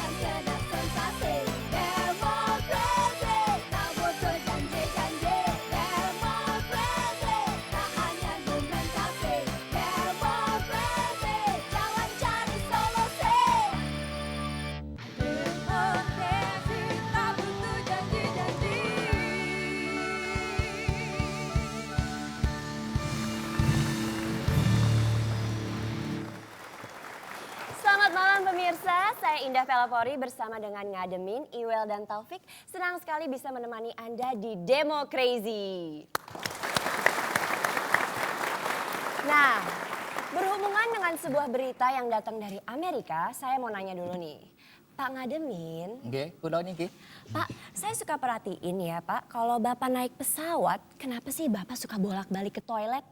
yang sedak sensasi. Demokrasi tak butuh janji-janji. Demokrasi tak hanya argumentasi. Demokrasi jangan cari solusi. Demokrasi tak butuh janji-janji. Selamat malam pemirsa, saya Indah Pelopori bersama dengan Ngademin, Iwel dan Taufik. Senang sekali bisa menemani Anda di Demo Crazy. Nah, berhubungan dengan sebuah berita yang datang dari Amerika, saya mau nanya dulu nih. Pak Ngademin, Nggih, kula niki. Pak, saya suka perhatiin ya Pak, kalau Bapak naik pesawat, kenapa sih Bapak suka bolak-balik ke toilet?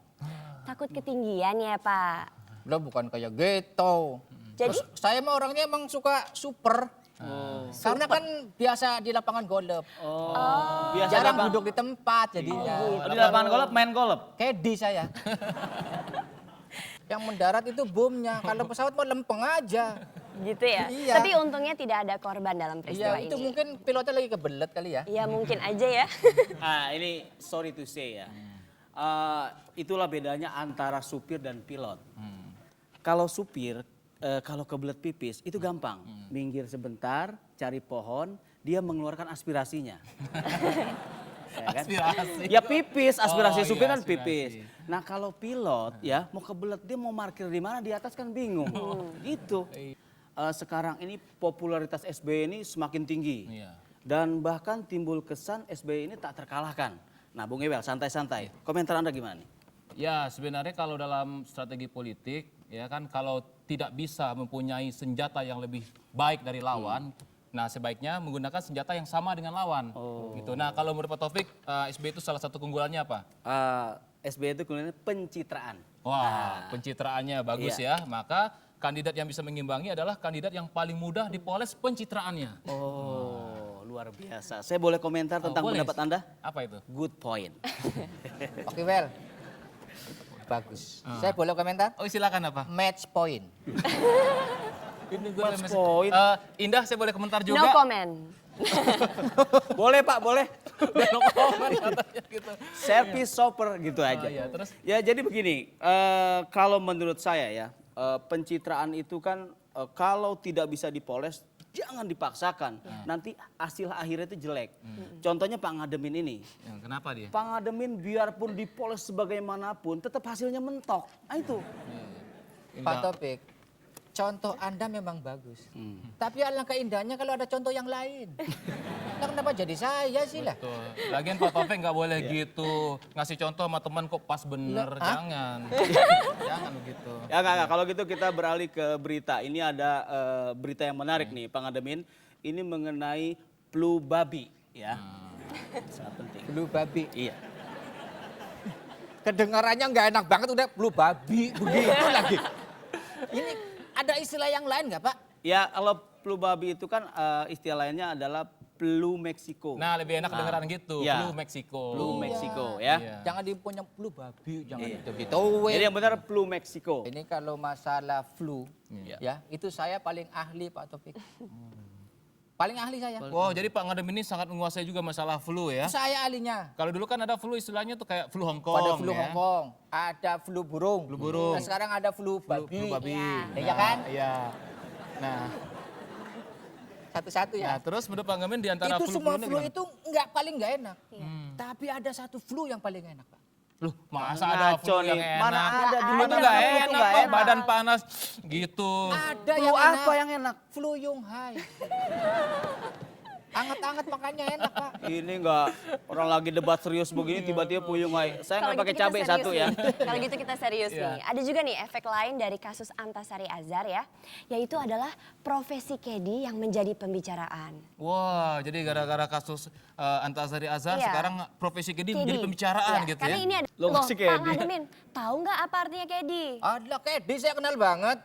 Takut ketinggian ya Pak? Lah bukan kayak gitu. Jadi? Terus saya mah orangnya emang suka super. Karena kan biasa di lapangan golf. Biasa Jarang lapang- duduk di tempat jadinya. Di lapangan golf main golf. Kedi saya. Yang mendarat itu bomnya. Kalau pesawat mah lempeng aja. Gitu ya? Iya. Tapi untungnya tidak ada korban dalam peristiwa Iya, itu ini. mungkin pilotnya lagi kebelet kali ya. Iya mungkin aja ya. Ini sorry to say ya. Itulah bedanya antara supir dan pilot. Kalau supir, kalau kebelet pipis itu gampang. Minggir sebentar, cari pohon, dia mengeluarkan aspirasinya. Ya kan? Aspirasi. Ya pipis, aspirasi Oh, supir iya, kan aspirasi. pipis. Nah kalau pilot ya mau kebelet dia mau parkir di mana di atas kan bingung. Gitu. Sekarang ini popularitas SBY ini semakin tinggi. Iya. Dan bahkan timbul kesan SBY ini tak terkalahkan. Nah Bung Ewel santai-santai. Komentar Anda gimana nih? Ya sebenarnya kalau dalam strategi politik ya kan kalau tidak bisa mempunyai senjata yang lebih baik dari lawan, nah sebaiknya menggunakan senjata yang sama dengan lawan. Gitu. Nah kalau menurut Pak Taufik, SBY itu salah satu keunggulannya apa? SBY itu kemudian pencitraan. Wah, pencitraannya bagus Iya. ya. Maka kandidat yang bisa mengimbangi adalah kandidat yang paling mudah dipoles pencitraannya. Oh, luar biasa. Saya boleh komentar tentang boleh. pendapat Anda? Apa itu? Good point. Oke, well. Bagus. Saya boleh komentar? Oh silakan apa? Match point. Ini gue Match point. Indah saya boleh komentar No juga. comment. Boleh Pak, boleh. No comment katanya gitu. Service shopper gitu aja. iya, terus? Ya jadi begini, kalau menurut saya ya, pencitraan itu kan kalau tidak bisa dipoles, jangan dipaksakan. Nanti hasil akhirnya itu jelek. Contohnya Pak Ngademin ini. Ya, kenapa dia? Pak Ngademin biarpun dipoles sebagaimanapun, tetap hasilnya mentok. Nah itu. Pak Topik, contoh Anda memang bagus. Tapi alangkah indahnya kalau ada contoh yang lain. Nah, kenapa jadi saya sih lah? Tuh. Lagian Pak Taufik nggak boleh gitu. Ngasih contoh sama teman kok pas bener. Lah, ah? Jangan. Jangan begitu. Ya enggak. Kalau gitu kita beralih ke berita. Ini ada berita yang menarik nih Pak Ngademin. Ini mengenai flu babi ya. Sangat penting. Flu babi. Iya. Kedengarannya nggak enak banget udah flu babi begitu lagi. Ini ada istilah yang lain nggak Pak? Ya kalau flu babi itu kan istilah lainnya adalah flu Meksiko. Nah lebih enak kedengeran gitu. Iya. Flu Meksiko. Flu Meksiko ya. Iya. Jangan dipunya flu babi, jangan Iya. gitu. Jadi yang benar flu Meksiko. Ini kalau masalah flu, Iya. ya itu saya paling ahli Pak Topik. Paling ahli saya. Wow, jadi Pak Ngadem ini sangat menguasai juga masalah flu ya. Saya ahlinya. Kalau dulu kan ada flu istilahnya tuh kayak flu Hongkong. Pada flu ya. Hongkong, ada flu burung. Flu burung. Nah, sekarang ada flu babi. Flu babi. Iya kan? Iya. Nah, Satu-satu ya. nah, terus menurut Pak Ngademin di antara Itu semua flu-flu flu ini itu paling nggak enak. Tapi ada satu flu yang paling enak Pak. Loh, masa ada Ngaco flu yang nih. enak? Mana ada di Itu mana nggak flu itu enak, nggak Pak. enak. Badan panas gitu. Ada Flu yang apa enak. yang enak? Flu Yonghai. Anget-anget makanya enak Pak. Ini enggak orang lagi debat serius begini tiba-tiba puyung ay. Saya Kalau nggak pakai gitu kita cabai serius satu ya. nih. Kalau gitu kita serius Iya. nih. Ada juga nih efek lain dari kasus Antasari Azhar ya. Yaitu adalah profesi kedi yang menjadi pembicaraan. Wah, jadi gara-gara kasus Antasari Azhar Iya. sekarang profesi kedi Kedi. menjadi pembicaraan Iya, gitu karena ya. ini ada, Lo loh masih Pak kedi. Ngademin, tahu nggak apa artinya kedi? Adalah kedi saya kenal banget.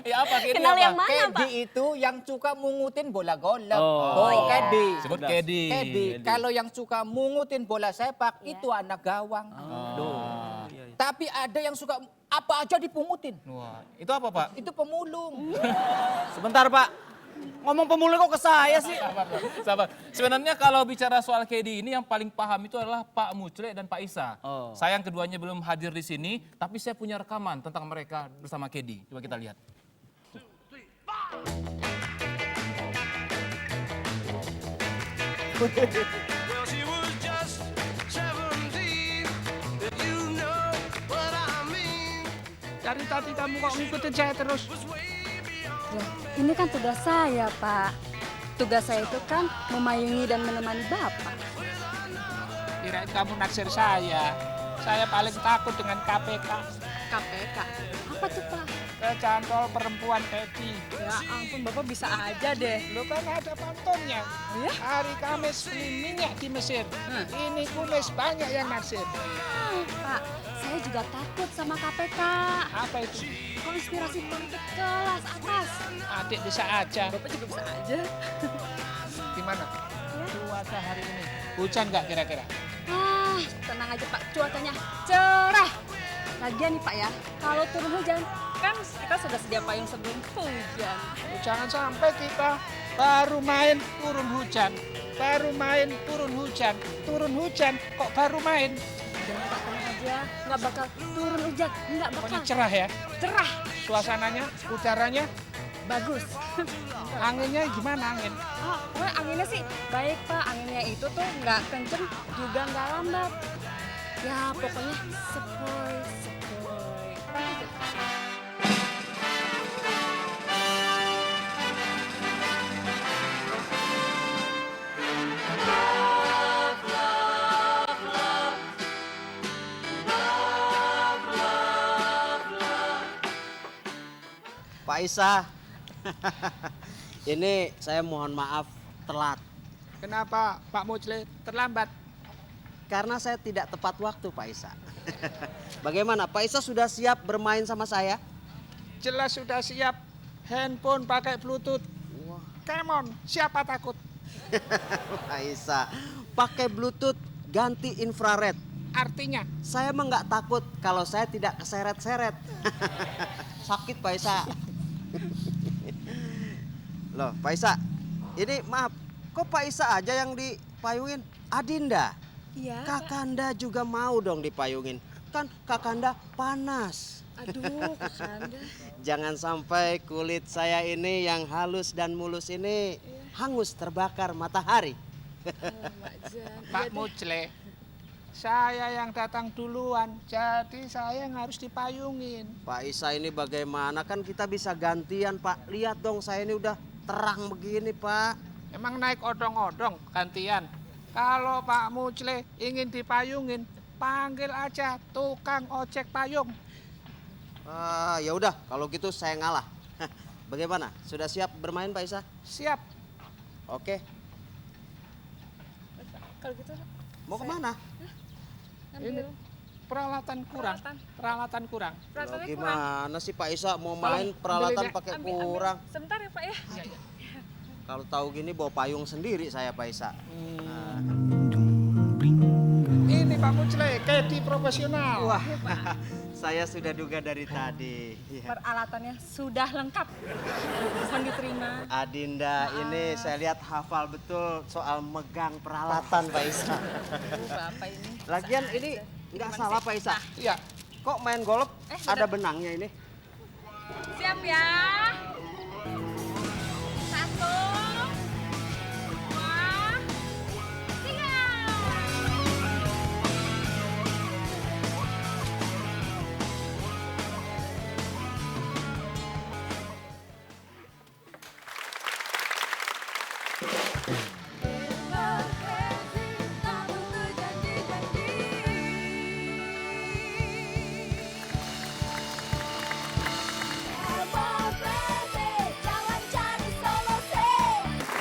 Ya apa kedi Kenal apa? yang mana Kedi Pak? itu yang suka mungutin bola golf. Oh, Oh, kedi. Sebut Udah. kedi. Kedi. Kalau yang suka mungutin bola sepak Iya. itu anak gawang. Oh. Tapi ada yang suka apa aja dipungutin. Wah, itu apa Pak? Itu pemulung. Sebentar Pak. Ngomong pemulung kok ke saya sih? Sabar. Sebenarnya kalau bicara soal KD ini yang paling paham itu adalah Pak Mucle dan Pak Isa. Oh. Sayang keduanya belum hadir di sini, tapi saya punya rekaman tentang mereka bersama KD. Coba kita lihat. Well, she was just 17, and you know what I mean. Dari tadi kamu kok ngikutin saya terus? Lah, ini kan tugas saya, Pak. Tugas saya itu kan memayungi dan menemani Bapak. Kirain kamu naksir saya. Saya paling takut dengan KPK. KPK. Apa tuh, Pak? Kecantol perempuan Peggy. Ya ampun, Bapak bisa aja deh. Lu kan ada pantunnya. Ya? Hari Kamis beli minyak di Mesir. Ini kumis banyak yang naksir. Pak, saya juga takut sama KPK. Apa itu? Konspirasi politik kelas atas. Adik bisa aja. Bapak juga bisa aja. Gimana? Cuaca hari ini. Hujan nggak kira-kira? Ah, tenang aja Pak, cuacanya cerah. Lagian nih Pak ya, kalau turun hujan, kan kita sudah sedia payung sebelum hujan. Jangan sampai kita baru main turun hujan. Baru main turun hujan. Turun hujan kok baru main? Jangan Pak, tenang aja, nggak bakal turun hujan, nggak Pokoknya bakal. cerah ya. Cerah, Suasananya, udaranya, bagus. anginnya gimana angin? Oh, pokoknya anginnya sih baik Pak, anginnya itu tuh nggak kenceng juga nggak lambat. Ya pokoknya sepoi. Pak Isa, ini saya mohon maaf telat Kenapa Pak Mucle terlambat? karena saya tidak tepat waktu Pak Isa. Bagaimana Pak Isa sudah siap bermain sama saya? Jelas sudah siap. Handphone pakai Bluetooth. Come on, siapa takut? Pak Isa, pakai Bluetooth ganti infrared. Artinya, Saya mah nggak takut kalau saya tidak keseret-seret. Sakit Pak Isa. Loh Pak Isa, ini maaf, kok Pak Isa aja yang dipayungin? Adinda, Iya. Kakanda juga mau dong dipayungin. Kan Kakanda panas. Aduh, Kakanda. Jangan sampai kulit saya ini yang halus dan mulus ini hangus terbakar matahari. Pak Mucle, saya yang datang duluan, jadi saya yang harus dipayungin. Pak Isa ini bagaimana, kan kita bisa gantian Pak. Lihat dong saya ini udah terang begini Pak. Emang naik odong-odong gantian. Kalau Pak Mucle ingin dipayungin, panggil aja tukang ojek payung. Ya udah kalau gitu saya ngalah. Bagaimana? Sudah siap bermain Pak Isa? Siap. Oke. Kalau gitu Mau kemana? Ini peralatan kurang. Peralatan kurang. Loh, gimana sih Pak Isa mau main peralatan ambil ya. pakai kurang? sebentar ya Pak ya. Kalau tahu gini bawa payung sendiri saya Pak Isa. Ini Pak Mucle, KD profesional. Wah, saya sudah duga dari tadi. Iya. Peralatannya sudah lengkap. Mohon diterima. Adinda ini saya lihat hafal betul soal megang peralatan Pak Isa. Bapak ini. Lagian ini nggak salah Pak Isa. Iya. Kok main golf ada benangnya ini? Siap ya. 1, 2, 3.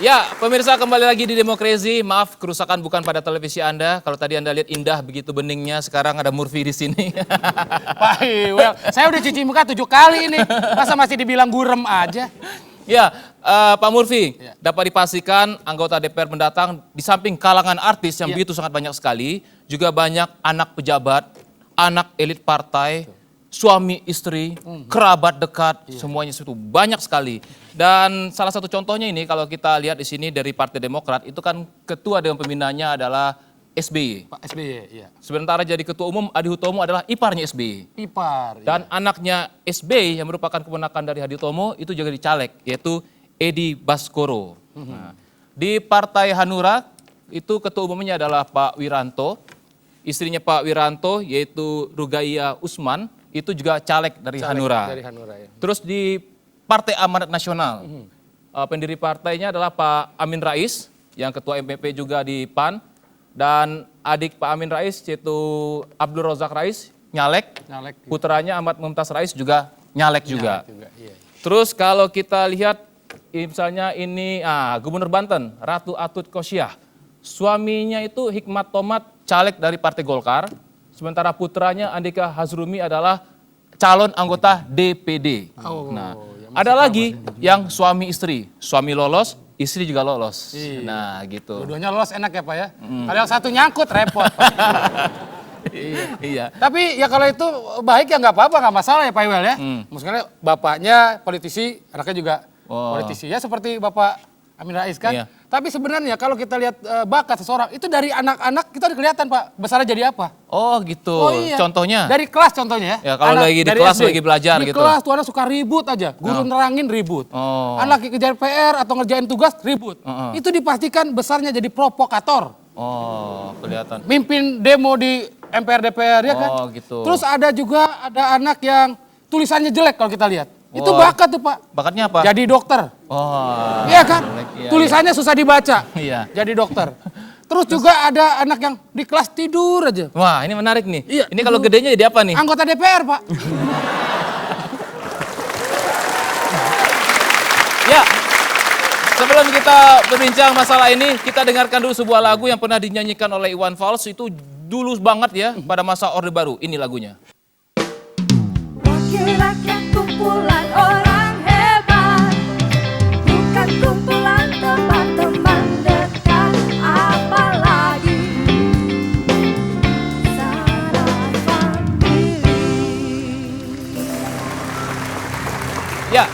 Ya, pemirsa kembali lagi di Demokrasi. Maaf kerusakan bukan pada televisi Anda. Kalau tadi Anda lihat indah begitu beningnya, sekarang ada Murphy di sini. Pak Iwel, saya udah cuci muka 7 kali ini. Masa masih dibilang gurem aja? Ya, Pak Murphy, dapat dipastikan anggota DPR mendatang di samping kalangan artis yang begitu sangat banyak sekali, juga banyak anak pejabat, anak elit partai, suami istri, kerabat dekat, semuanya itu banyak sekali. Dan salah satu contohnya ini kalau kita lihat di sini dari Partai Demokrat itu kan ketua Dewan Pembinanya adalah SBY. Pak SBY, iya. Sementara jadi ketua umum Adi Hutomo adalah iparnya SBY. Ipar. Dan anaknya SBY yang merupakan keponakan dari Hadi Hutomo itu juga dicaleg, yaitu Edi Baskoro. Nah, di Partai Hanura itu ketua umumnya adalah Pak Wiranto, istrinya Pak Wiranto yaitu Rugaiya Usman itu juga caleg dari Hanura. Dari Hanura, ya. Terus di Partai Amanat Nasional, pendiri partainya adalah Pak Amin Rais yang ketua MPP juga di PAN. Dan adik Pak Amin Rais yaitu Abdul Rozak Rais nyalek, putranya Ahmad Mumtaz Rais juga nyalek juga. Iya. Terus kalau kita lihat misalnya ini Gubernur Banten Ratu Atut Kosyah, suaminya itu Hikmat Tomat caleg dari Partai Golkar, sementara putranya Andika Hazrumi adalah calon anggota DPD. Nah, ada lagi yang suami istri, suami lolos, istri juga lolos. Iya. Nah, gitu. Dua-duanya lolos enak ya Pak ya. Kalau yang satu nyangkut repot. Iya. Tapi ya kalau itu baik ya nggak apa-apa, nggak masalah ya Pak Iwel ya. Maksudnya bapaknya politisi, anaknya juga politisi ya seperti Bapak Amin Rais kan. Iya. Tapi sebenarnya kalau kita lihat bakat seseorang itu dari anak-anak kita udah kelihatan Pak besarnya jadi apa. Oh gitu. Iya. Contohnya? Dari kelas contohnya ya. Ya, kalau lagi di dari kelas SD. lagi belajar di gitu. Di kelas tuh anak suka ribut aja. Guru nerangin ribut. Oh. Anak kerjain PR atau ngerjain tugas ribut. Itu dipastikan besarnya jadi provokator. Oh, kelihatan. Mimpin demo di MPR DPR ya kan. Oh, gitu. Terus ada anak yang tulisannya jelek kalau kita lihat. Itu bakat tuh Pak. Bakatnya apa? Jadi dokter. Oh. Iya kan? Iya, Tulisannya susah dibaca. Iya. Jadi dokter. Terus juga ada anak yang di kelas tidur aja. Wah, ini menarik nih. Iya, Ini kalau gedenya jadi apa nih? Anggota DPR Pak. Ya. Sebelum kita berbincang masalah ini, kita dengarkan dulu sebuah lagu yang pernah dinyanyikan oleh Iwan Fals itu dulu banget ya pada masa Orde Baru. Ini lagunya. Wakil rakyat kumpulan orang hebat, bukan kumpulan teman-teman dekat, apalagi sarapan diri. Ya,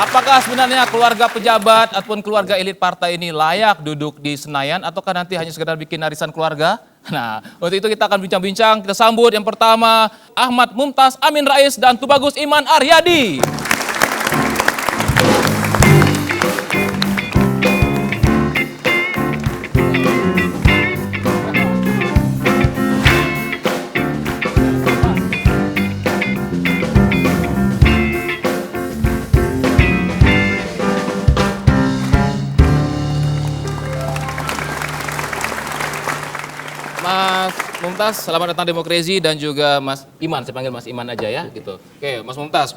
apakah sebenarnya keluarga pejabat ataupun keluarga elit partai ini layak duduk di Senayan ataukah nanti hanya sekedar bikin arisan keluarga? Nah, untuk itu kita akan bincang-bincang. Kita sambut yang pertama Ahmad Mumtaz Amin Rais dan Tubagus Iman Aryadi. Mas Mumtaz, selamat datang Demokrasi dan juga Mas Iman, saya panggil Mas Iman aja ya gitu. Oke, Mas Mumtaz,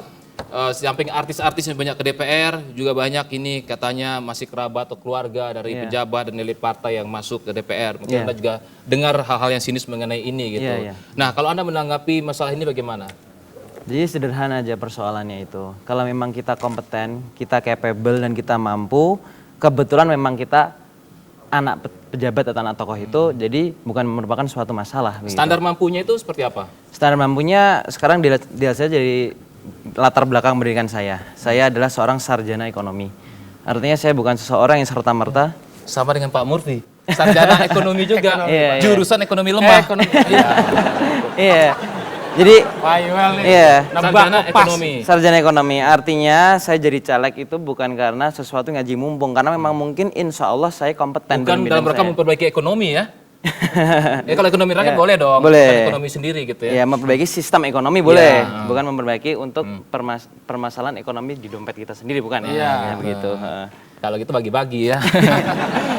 samping artis-artis yang banyak ke DPR, juga banyak ini katanya masih kerabat atau keluarga dari pejabat dan elit partai yang masuk ke DPR. Mungkin Anda juga dengar hal-hal yang sinis mengenai ini gitu. Nah, kalau Anda menanggapi masalah ini bagaimana? Jadi sederhana aja persoalannya itu. Kalau memang kita kompeten, kita capable dan kita mampu, kebetulan memang kita anak pejabat atau anak tokoh itu, jadi bukan merupakan suatu masalah. Standar mampunya itu seperti apa? Standar mampunya sekarang dilihat saja dari latar belakang pendidikan saya. Saya adalah seorang sarjana ekonomi. Artinya saya bukan seseorang yang serta-merta. Sama dengan Pak Murti, sarjana ekonomi juga, jurusan ekonomi lemah. Iya. Jadi, sarjana ekonomi. Sarjana ekonomi. Artinya saya jadi caleg itu bukan karena sesuatu ngaji mumpung, karena memang mungkin insya Allah saya kompeten. Bukan dalam rangka memperbaiki ekonomi ya. Ya kalau ekonomi rakyat boleh dong. Boleh. Ekonomi sendiri gitu ya. Ya memperbaiki sistem ekonomi boleh, bukan memperbaiki untuk permasalahan ekonomi di dompet kita sendiri, bukan ya? Begitu. Kalau gitu bagi-bagi ya.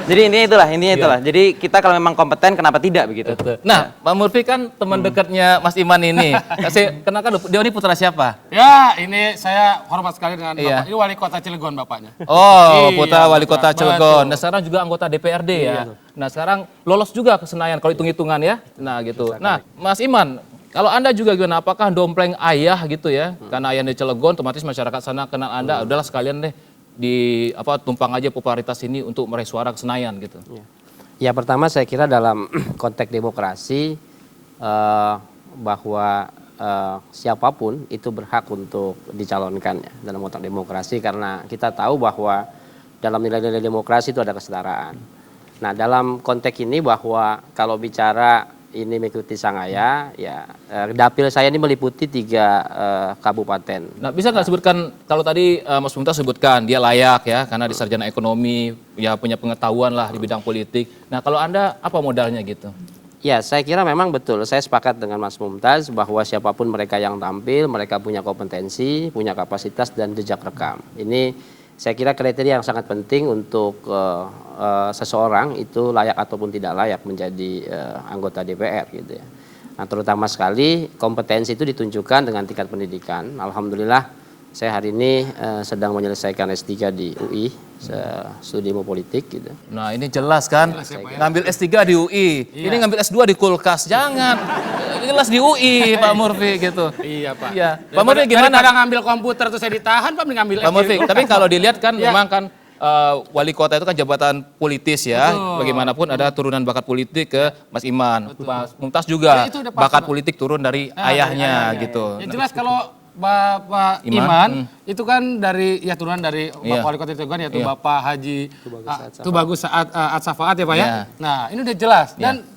Jadi intinya itulah. Jadi kita kalau memang kompeten, kenapa tidak begitu? Nah, Pak Murfi kan teman dekatnya Mas Iman ini. Kasih kenalkan dulu, dia ini putra siapa? Ya, ini saya hormat sekali dengan Bapak. Ini wali kota Cilegon bapaknya. Oh, putra wali kota Cilegon. Nah, sekarang juga anggota DPRD ya. Nah, sekarang lolos juga ke Senayan kalau hitung-hitungan ya. Nah, gitu. Nah, Mas Iman, kalau Anda juga gimana? Apakah dompleng ayah gitu ya? Karena ayah di Cilegon, otomatis masyarakat sana kenal Anda. Udahlah sekalian deh tumpang aja popularitas ini untuk meraih suara ke Senayan gitu. Ya pertama saya kira dalam konteks demokrasi bahwa siapapun itu berhak untuk dicalonkan ya, dalam konteks demokrasi, karena kita tahu bahwa dalam nilai-nilai demokrasi itu ada kesetaraan. Nah, dalam konteks ini bahwa kalau bicara ini mengikuti sang ayah, ya dapil saya ini meliputi 3 kabupaten. Nah, bisa nggak sebutkan, kalau tadi Mas Mumtaz sebutkan dia layak ya karena di sarjana ekonomi, ya punya pengetahuan lah di bidang politik. Nah, kalau Anda apa modalnya gitu? Ya, saya kira memang betul. Saya sepakat dengan Mas Mumtaz bahwa siapapun mereka yang tampil, mereka punya kompetensi, punya kapasitas dan jejak rekam. Ini saya kira kriteria yang sangat penting untuk seseorang itu layak ataupun tidak layak menjadi anggota DPR gitu ya. Nah, terutama sekali kompetensi itu ditunjukkan dengan tingkat pendidikan. Alhamdulillah saya hari ini sedang menyelesaikan S3 di UI, studi ilmu politik gitu. Nah, ini jelas kan, ngambil S3 di UI, ini ngambil S2 di Kulkas, jangan. Jelas di UI Pak Murfi gitu. Iya Pak. Iya. Pak Murfi gimana? Daripada ngambil komputer terus saya ditahan, Pak ngambil Pak Murfi, tapi kalau dilihat kan Ya. memang kan wali kota itu kan jabatan politis ya. Bagaimanapun ada turunan bakat politik ke Mas Iman. Mas Mumtaz juga Ya, itu udah pasti, bakat Pak. politik turun dari ayahnya gitu. Ya jelas kalau Bapak Iman itu kan dari ya turunan dari Bapak Wali Kota Teguan yaitu Bapak Haji Tubagus Atsafaat ya Pak ya. Iya. Nah, ini udah jelas dan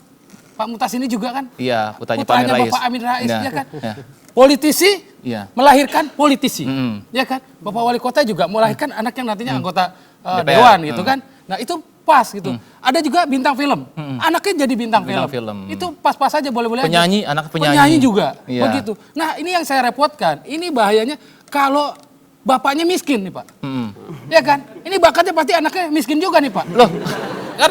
Pak Mumtaz ini juga kan Iya, putranya Pak Amin Rais. Bapak Amin Rais Iya. ya kan. Iya. Politisi Iya. melahirkan politisi. Ya kan? Bapak Wali Kota juga melahirkan anak yang nantinya anggota DPR. dewan gitu kan. Nah, itu pas gitu. Ada juga bintang film. Anaknya jadi bintang Bintang film. film. Itu pas-pas aja boleh-boleh aja. Penyanyi, anak penyanyi. Penyanyi juga. Iya. Begitu. Nah, ini yang saya repotkan. Ini bahayanya kalau bapaknya miskin nih, Pak. Ya kan? Ini bakatnya pasti anaknya miskin juga nih, Pak. Loh, kan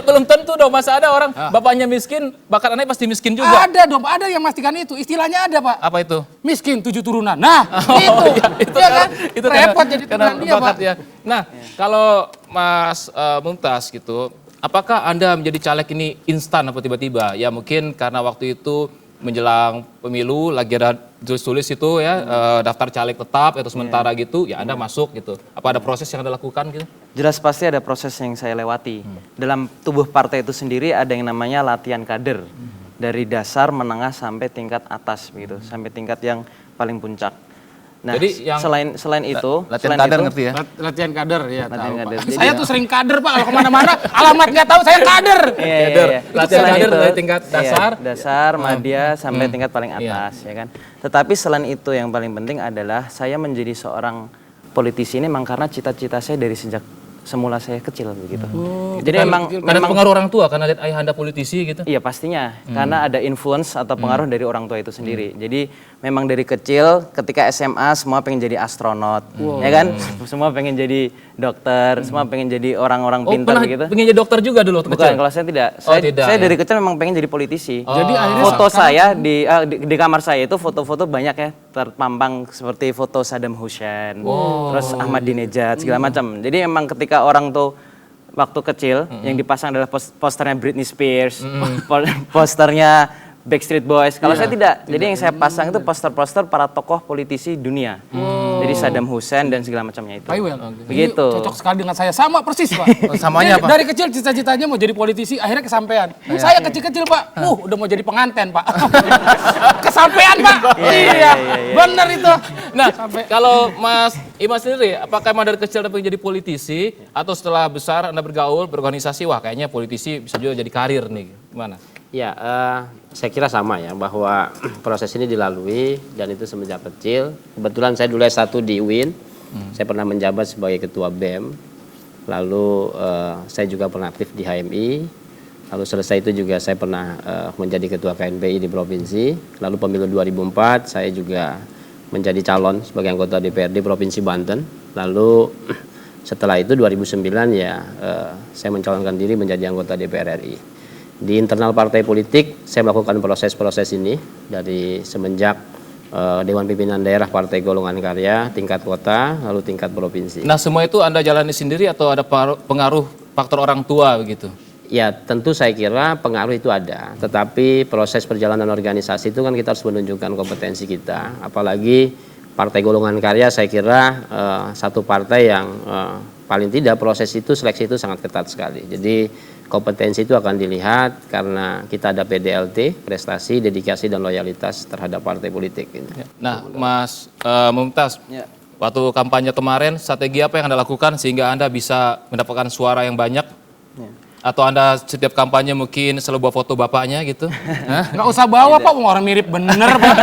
belum tentu dong, masa ada orang bapaknya miskin, bakat anaknya pasti miskin juga. Ada dong, ada yang memastikan itu. Istilahnya ada, Pak. Apa itu? Miskin 7 turunan. Nah, itu ya kan? itu Repot jadi turunan dia, Pak. bakat ya. Nah, kalau Mas Mumtaz gitu, apakah Anda menjadi caleg ini instan atau tiba-tiba? Ya mungkin karena waktu itu menjelang pemilu lagi ada tulis itu ya daftar caleg tetap atau sementara gitu, ya Anda masuk gitu. Apa ada proses yang Anda lakukan gitu? Jelas pasti ada proses yang saya lewati. Dalam tubuh partai itu sendiri ada yang namanya latihan kader. Dari dasar, menengah sampai tingkat atas begitu, sampai tingkat yang paling puncak. Nah, Jadi yang selain itu, latihan selain kader itu, ngerti ya? Latihan kader ya Latihan tahu, Pak. kader. Jadi- Saya tuh sering kader, Pak. Kalau kemana-mana alamat nggak tahu saya kader. Iya. Latihan Selain kader itu, dari tingkat dasar. dasar, madya sampai tingkat paling Iya. atas, ya kan. Tetapi selain itu yang paling penting adalah saya menjadi seorang politisi ini memang karena cita-cita saya dari sejak semula saya kecil begitu. Jadi Karena pengaruh orang tua, karena lihat ayah Anda politisi gitu. Iya pastinya, karena ada influence atau pengaruh dari orang tua itu sendiri. Jadi memang dari kecil, ketika SMA semua pengen jadi astronot, ya kan? Semua pengen jadi dokter, semua pengen jadi orang-orang pintar pernah gitu. pengen jadi dokter juga dulu waktu Bukan, kecil? kalau saya tidak. Oh, Saya, tidak, saya ya. dari kecil memang pengen jadi politisi. Jadi akhirnya Foto saya di kamar saya itu foto-foto banyak ya terpampang seperti foto Saddam Hussein, terus Ahmadinejad segala macam. Jadi emang ketika orang tuh waktu kecil yang dipasang adalah posternya Britney Spears, posternya Backstreet Boys. Kalau saya tidak. Jadi yang saya pasang itu poster-poster para tokoh politisi dunia. Jadi Saddam Hussein dan segala macamnya itu. Pak Iwel, Begitu. ini cocok sekali dengan saya. Sama persis, Pak. samanya Jadi, apa? Dari kecil cita-citanya mau jadi politisi, akhirnya kesampaian. Saya kecil-kecil, Pak. Udah mau jadi penganten, Pak. Kesampaian, Pak. Iya, bener itu. Nah, kalau Mas Iman sendiri, apakah emang dari kecil Anda pengen jadi politisi atau setelah besar Anda bergaul, berorganisasi, wah kayaknya politisi bisa juga jadi karir nih, gimana? Ya, saya kira sama ya bahwa proses ini dilalui dan itu semenjak kecil. Kebetulan saya dulu S1 di UIN, saya pernah menjabat sebagai ketua BEM. Lalu saya juga pernah aktif di HMI. Lalu selesai itu juga saya pernah menjadi ketua KNPI di provinsi. Lalu pemilu 2004 saya juga menjadi calon sebagai anggota DPRD Provinsi Banten. Lalu setelah itu 2009 ya saya mencalonkan diri menjadi anggota DPR RI. Di internal partai politik saya melakukan proses-proses ini dari semenjak Dewan Pimpinan Daerah Partai Golongan Karya tingkat kota lalu tingkat provinsi. Nah, semua itu Anda jalani sendiri atau ada pengaruh faktor orang tua begitu? Ya tentu saya kira pengaruh itu ada, tetapi proses perjalanan organisasi itu kan kita harus menunjukkan kompetensi kita, apalagi Partai Golongan Karya saya kira satu partai yang paling tidak proses itu, seleksi itu sangat ketat sekali. Jadi kompetensi itu akan dilihat karena kita ada PDLT, prestasi, dedikasi dan loyalitas terhadap partai politik. Nah, Mas Mumtaz, waktu kampanye kemarin strategi apa yang Anda lakukan sehingga Anda bisa mendapatkan suara yang banyak? Atau Anda setiap kampanye mungkin selalu bawa foto bapaknya gitu? Nggak usah bawa Pak, orang mirip bener Pak.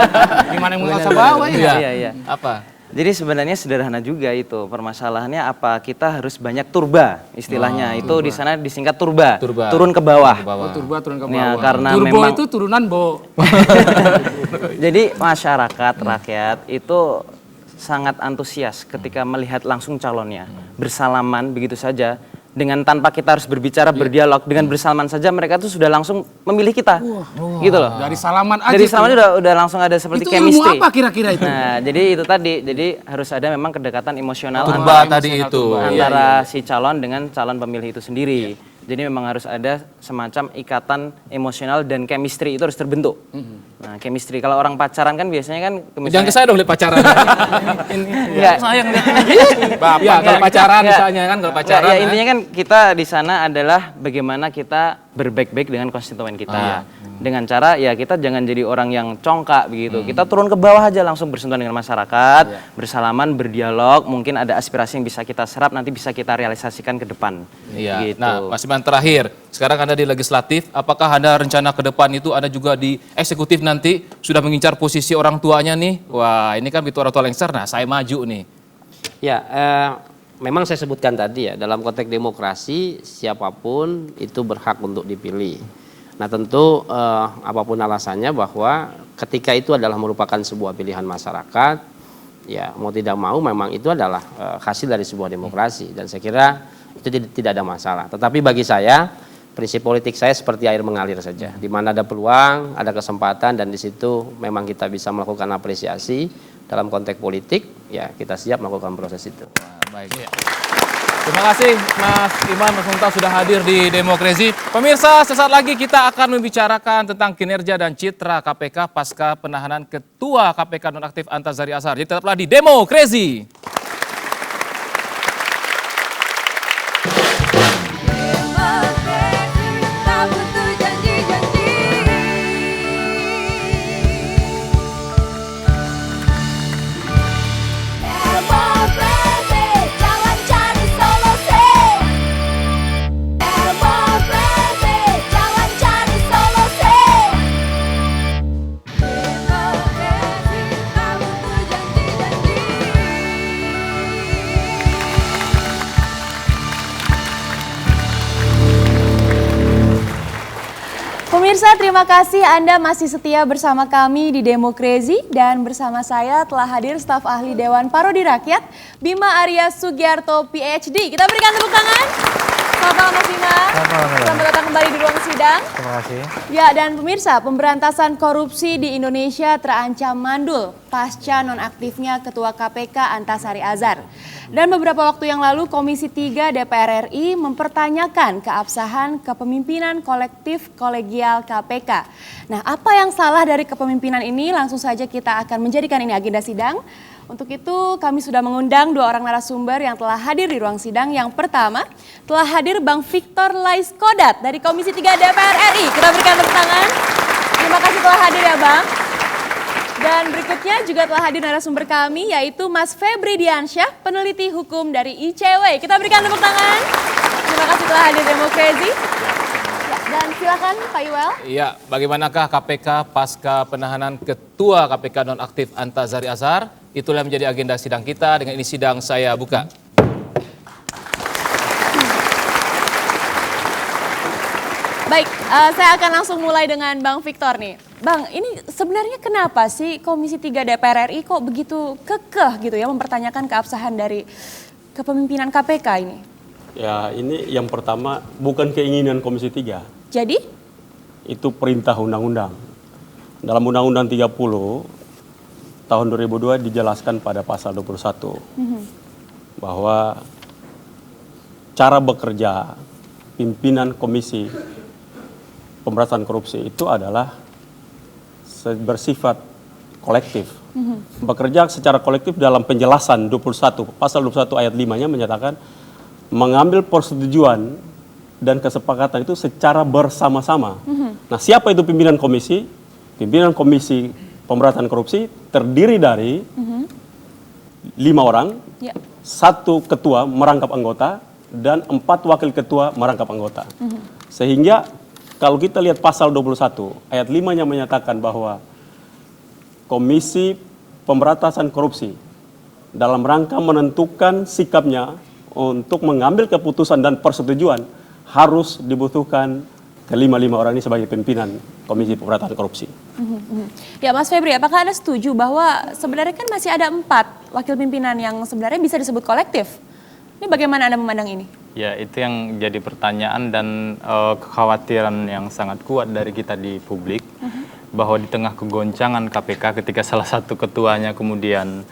Gimana yang nggak usah bawa ya? Iya. Apa? Jadi sebenarnya sederhana juga itu. Permasalahannya apa? Kita harus banyak turba istilahnya. Itu di sana disingkat turba. Turun ke bawah. Turba turun ke bawah. Ya, karena Turbo memang itu turunan Bo. Jadi masyarakat, rakyat itu sangat antusias ketika melihat langsung calonnya. Bersalaman begitu saja. Dengan tanpa kita harus berbicara, berdialog, dengan bersalaman saja mereka tuh sudah langsung memilih kita. Gitu loh. Dari salaman aja. Dari salaman udah langsung ada seperti itu chemistry. Ilmu apa kira-kira itu? Nah, jadi itu tadi. Jadi harus ada memang kedekatan emosional Turba tadi itu. antara si calon dengan calon pemilih itu sendiri. Jadi memang harus ada semacam ikatan emosional dan chemistry itu harus terbentuk. Nah, chemistry kalau orang pacaran kan biasanya kan Jangan ke saya dong lihat pacaran. Enggak. Sayang ya, kalau pacaran misalnya kan kalau pacaran. Ya, intinya kan kita di sana adalah bagaimana kita berbaik-baik dengan konstituen kita. Dengan cara ya kita jangan jadi orang yang congkak begitu. Kita turun ke bawah aja langsung bersentuhan dengan masyarakat, bersalaman, berdialog, mungkin ada aspirasi yang bisa kita serap nanti bisa kita realisasikan ke depan. Iya. Gitu. Nah, Mas Iman terakhir, sekarang Anda di legislatif, apakah Anda rencana ke depan itu Anda juga di eksekutif nanti sudah mengincar posisi orang tuanya nih? Wah, ini kan itu orang tua lengser, nah saya maju nih. Ya, memang saya sebutkan tadi ya, dalam konteks demokrasi siapapun itu berhak untuk dipilih. Nah tentu apapun alasannya bahwa ketika itu adalah merupakan sebuah pilihan masyarakat, ya mau tidak mau memang itu adalah hasil dari sebuah demokrasi dan saya kira itu tidak ada masalah. Tetapi bagi saya prinsip politik saya seperti air mengalir saja. Di mana ada peluang, ada kesempatan dan di situ memang kita bisa melakukan apresiasi dalam konteks politik, ya kita siap melakukan proses itu. Nah, baik. Ya. Terima kasih Mas Iman, Mas Mumtaz sudah hadir di Demokrasi. Pemirsa, sesaat lagi kita akan membicarakan tentang kinerja dan citra KPK pasca penahanan Ketua KPK nonaktif Antasari Azhar. Jadi tetaplah di Demokrasi. Tak butuh janji-janji. Demokrasi, jangan cari solusi. Demokrasi, jangan cari solusi. Demokrasi, tak butuh janji-janji. Pemirsa, terima kasih Anda masih setia bersama kami di Demokrasi dan bersama saya telah hadir staf ahli Dewan Parodi Rakyat Bima Arya Sugiarto PhD. Kita berikan tepuk tangan. Selamat malam Mas Bima. Selamat datang kembali di ruang sidang. Terima kasih. Ya, dan pemirsa, pemberantasan korupsi di Indonesia terancam mandul pasca nonaktifnya Ketua KPK Antasari Azhar. Dan beberapa waktu yang lalu Komisi 3 DPR RI mempertanyakan keabsahan kepemimpinan kolektif kolegial KPK. Nah, apa yang salah dari kepemimpinan ini? Langsung saja kita akan menjadikan ini agenda sidang. Untuk itu kami sudah mengundang dua orang narasumber yang telah hadir di ruang sidang. Yang pertama telah hadir Bang Victor Laiskodat dari Komisi 3 DPR RI. Kita berikan tepuk tangan. Terima kasih telah hadir ya Bang. Dan berikutnya juga telah hadir narasumber kami yaitu Mas Febri Diansyah, peneliti hukum dari ICW. Kita berikan tepuk tangan. Terima kasih telah hadir Demokrasi. Ya, dan silakan Pak Iwel. Iya, bagaimanakah KPK pasca penahanan Ketua KPK nonaktif Antasari Azhar? Itulah yang menjadi agenda sidang kita. Dengan ini sidang saya buka. Baik, saya akan langsung mulai dengan Bang Victor nih. Bang, ini sebenarnya kenapa sih Komisi 3 DPR RI kok begitu kekeh gitu ya mempertanyakan keabsahan dari kepemimpinan KPK ini? Ya, ini yang pertama bukan keinginan Komisi 3. Jadi? Itu perintah undang-undang. Dalam Undang-Undang 30 tahun 2002 dijelaskan pada pasal 21 bahwa cara bekerja pimpinan Komisi Pemberantasan Korupsi itu adalah bersifat kolektif. Bekerja secara kolektif dalam penjelasan 21, pasal 21 ayat 5-nya menyatakan mengambil persetujuan dan kesepakatan itu secara bersama-sama. Nah, siapa itu pimpinan komisi? Pimpinan Komisi Pemberantasan Korupsi terdiri dari 5 orang, 1 ketua merangkap anggota, dan 4 wakil ketua merangkap anggota. Sehingga kalau kita lihat pasal 21 ayat 5-nya menyatakan bahwa Komisi Pemberantasan Korupsi dalam rangka menentukan sikapnya untuk mengambil keputusan dan persetujuan harus dibutuhkan kelima-lima orang ini sebagai pimpinan Komisi Pemberantasan Korupsi. Ya Mas Febri, apakah Anda setuju bahwa sebenarnya kan masih ada 4 wakil pimpinan yang sebenarnya bisa disebut kolektif? Ini bagaimana Anda memandang ini? Ya, itu yang jadi pertanyaan dan kekhawatiran yang sangat kuat dari kita di publik, bahwa di tengah kegoncangan KPK ketika salah satu ketuanya kemudian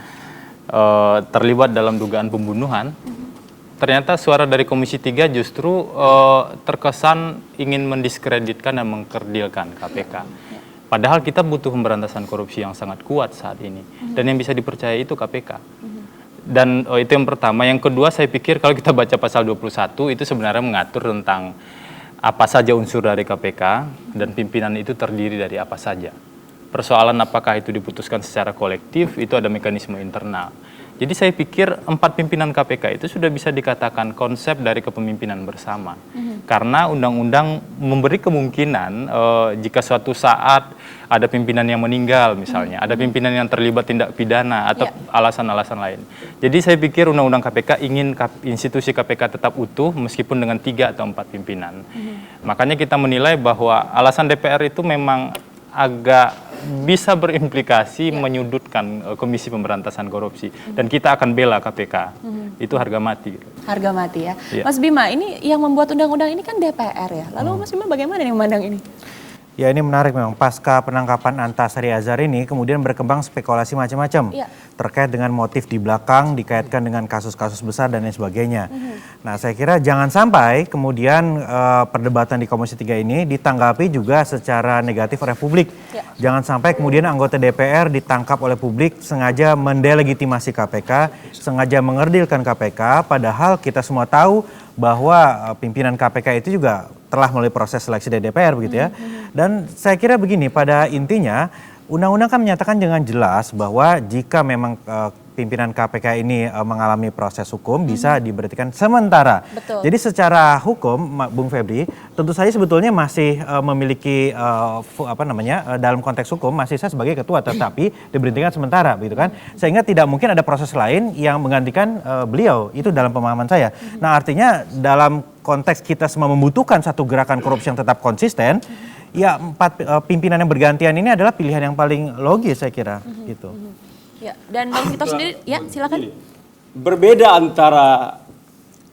terlibat dalam dugaan pembunuhan, ternyata suara dari Komisi 3 justru terkesan ingin mendiskreditkan dan mengkerdilkan KPK. Padahal kita butuh pemberantasan korupsi yang sangat kuat saat ini. Dan yang bisa dipercaya itu KPK. Dan itu yang pertama. Yang kedua, saya pikir kalau kita baca pasal 21 itu sebenarnya mengatur tentang apa saja unsur dari KPK dan pimpinan itu terdiri dari apa saja. Persoalan apakah itu diputuskan secara kolektif, itu ada mekanisme internal. Jadi saya pikir 4 pimpinan KPK itu sudah bisa dikatakan konsep dari kepemimpinan bersama. Karena undang-undang memberi kemungkinan jika suatu saat ada pimpinan yang meninggal misalnya, ada pimpinan yang terlibat tindak pidana atau alasan-alasan lain. Jadi saya pikir undang-undang KPK ingin institusi KPK tetap utuh meskipun dengan 3 atau 4 pimpinan. Makanya kita menilai bahwa alasan DPR itu memang agak bisa berimplikasi menyudutkan Komisi Pemberantasan Korupsi, dan kita akan bela KPK. Itu harga mati. Harga mati ya. Mas Bima, ini yang membuat undang-undang ini kan DPR ya. Lalu Mas Bima bagaimana nih memandang ini? Ya, ini menarik memang. Pasca penangkapan Antasari Azhar ini kemudian berkembang spekulasi macam-macam terkait dengan motif di belakang, dikaitkan dengan kasus-kasus besar dan lain sebagainya. Nah, saya kira jangan sampai kemudian perdebatan di Komisi 3 ini ditanggapi juga secara negatif oleh publik. Jangan sampai kemudian anggota DPR ditangkap oleh publik sengaja mendelegitimasi KPK, sengaja mengerdilkan KPK, padahal kita semua tahu bahwa pimpinan KPK itu juga telah melalui proses seleksi dari DPR begitu ya. Dan saya kira begini, pada intinya undang-undang kan menyatakan dengan jelas bahwa jika memang pimpinan KPK ini mengalami proses hukum bisa diberhentikan sementara. Jadi secara hukum, Bung Febri, tentu saja sebetulnya masih memiliki dalam konteks hukum masih saya sebagai ketua, tetapi diberhentikan sementara, begitu kan? Sehingga tidak mungkin ada proses lain yang menggantikan beliau. Itu dalam pemahaman saya. Nah, artinya dalam konteks kita semua membutuhkan satu gerakan korupsi yang tetap konsisten, ya 4 pimpinan yang bergantian ini adalah pilihan yang paling logis saya kira, gitu. Ya, dan Bang Vito sendiri, ya silakan. Berbeda antara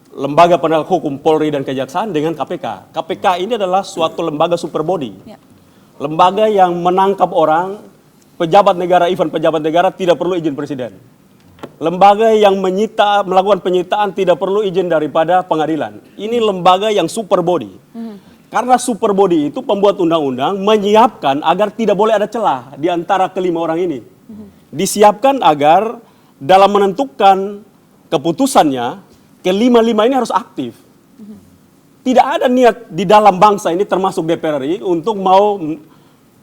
lembaga penegak hukum Polri dan Kejaksaan dengan KPK. KPK ini adalah suatu lembaga super body. Lembaga yang menangkap orang, pejabat negara, even pejabat negara tidak perlu izin presiden. Lembaga yang melakukan penyitaan tidak perlu izin daripada pengadilan. Ini lembaga yang super body. Karena super body itu pembuat undang-undang menyiapkan agar tidak boleh ada celah di antara kelima orang ini. Disiapkan agar dalam menentukan keputusannya, kelima-lima ini harus aktif. Tidak ada niat di dalam bangsa ini termasuk DPR RI untuk mau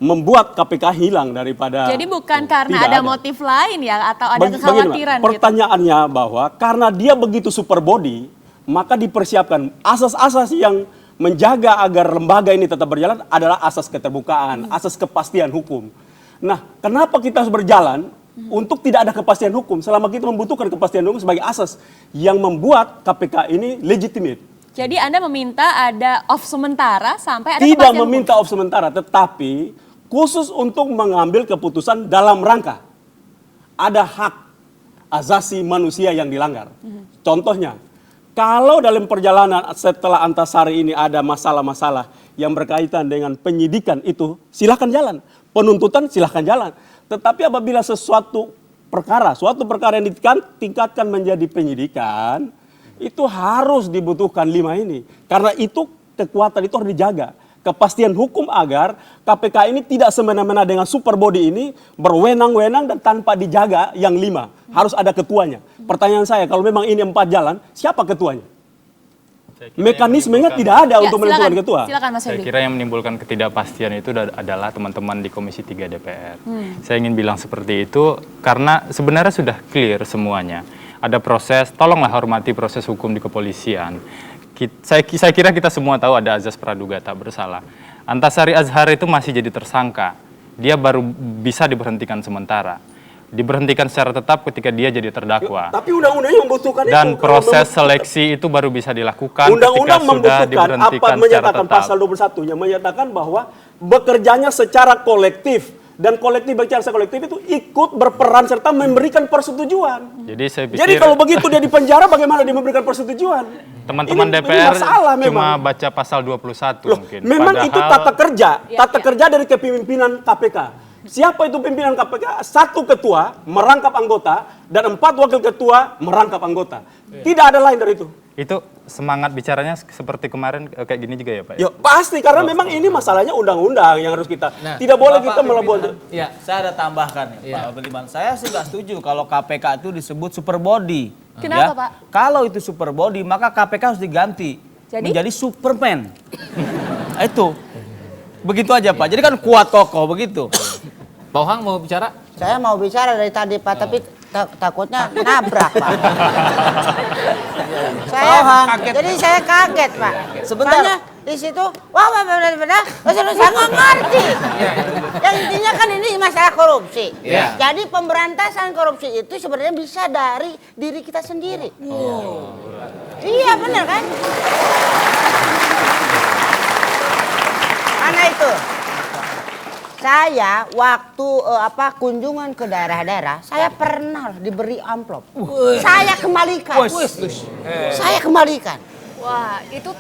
membuat KPK hilang daripada. Jadi bukan karena ada motif lain ya atau ada kekhawatiran gitu. Pertanyaannya bahwa karena dia begitu super body, maka dipersiapkan asas-asas yang menjaga agar lembaga ini tetap berjalan adalah asas keterbukaan, asas kepastian hukum. Nah, kenapa kita harus berjalan untuk tidak ada kepastian hukum selama kita membutuhkan kepastian hukum sebagai asas yang membuat KPK ini legitimate. Jadi Anda meminta ada off sementara sampai ada tidak meminta off sementara, tetapi khusus untuk mengambil keputusan dalam rangka ada hak asasi manusia yang dilanggar. Contohnya, kalau dalam perjalanan setelah Antasari ini ada masalah-masalah yang berkaitan dengan penyidikan itu, silahkan jalan. Penuntutan silahkan jalan. Tetapi apabila suatu perkara yang ditingkatkan menjadi penyidikan, itu harus dibutuhkan 5 ini. Karena itu kekuatan itu harus dijaga. Kepastian hukum agar KPK ini tidak semena-mena dengan super body ini berwenang-wenang dan tanpa dijaga yang 5. Harus ada ketuanya. Pertanyaan saya, kalau memang ini 4 jalan, siapa ketuanya? Mekanismenya tidak ada untuk menentukan ketua. Silakan Mas Saya Febri. kira yang menimbulkan ketidakpastian itu adalah teman-teman di Komisi 3 DPR. Saya ingin bilang seperti itu karena sebenarnya sudah clear semuanya. Ada proses, tolonglah hormati proses hukum di kepolisian. Saya kira kita semua tahu ada azas praduga tak bersalah. Antasari Azhar itu masih jadi tersangka. Dia baru bisa diberhentikan sementara. Diberhentikan secara tetap ketika dia jadi terdakwa. Tapi undang-undangnya membutuhkan Dan itu. proses seleksi itu baru bisa dilakukan Undang-undang ketika sudah membutuhkan diberhentikan apa secara menyatakan tetap. pasal 21-nya menyatakan bahwa bekerjanya secara kolektif dan kolektif bicara secara kolektif itu ikut berperan serta memberikan persetujuan. Jadi saya pikir Jadi kalau begitu dia di penjara bagaimana dia memberikan persetujuan? teman-teman Ini DPR masalah cuma memang. baca pasal 21 mungkin. Memang itu tata kerja, Ya, tata kerja dari kepemimpinan KPK. Siapa itu pimpinan KPK? 1 ketua merangkap anggota dan 4 wakil ketua merangkap anggota. Tidak ada lain dari itu. Itu semangat bicaranya seperti kemarin kayak gini juga ya Pak? Ya pasti karena memang ini masalahnya undang-undang yang harus kita tidak boleh kita melabuh. Ya, saya ada tambahkan ya, Pak Budiman. Saya sih nggak setuju kalau KPK itu disebut super body. Kenapa, Ya. Pak? Kalau itu super body, maka KPK harus diganti menjadi Superman. Itu. Begitu aja Pak. Jadi kan kuat kokoh begitu. Pak Ohang mau bicara? Saya mau bicara dari tadi Pak, tapi takutnya nabrak Pak. Jadi saya kaget Pak. Sebentar. Makanya di situ, wah benar-benar, saya nggak ngerti. Yang intinya kan ini masalah korupsi. Jadi pemberantasan korupsi itu sebenarnya bisa dari diri kita sendiri. Iya benar kan? Karena itu. Saya waktu kunjungan ke daerah-daerah, saya pernah diberi amplop. Saya kembalikan. Saya kembalikan. Wah, itu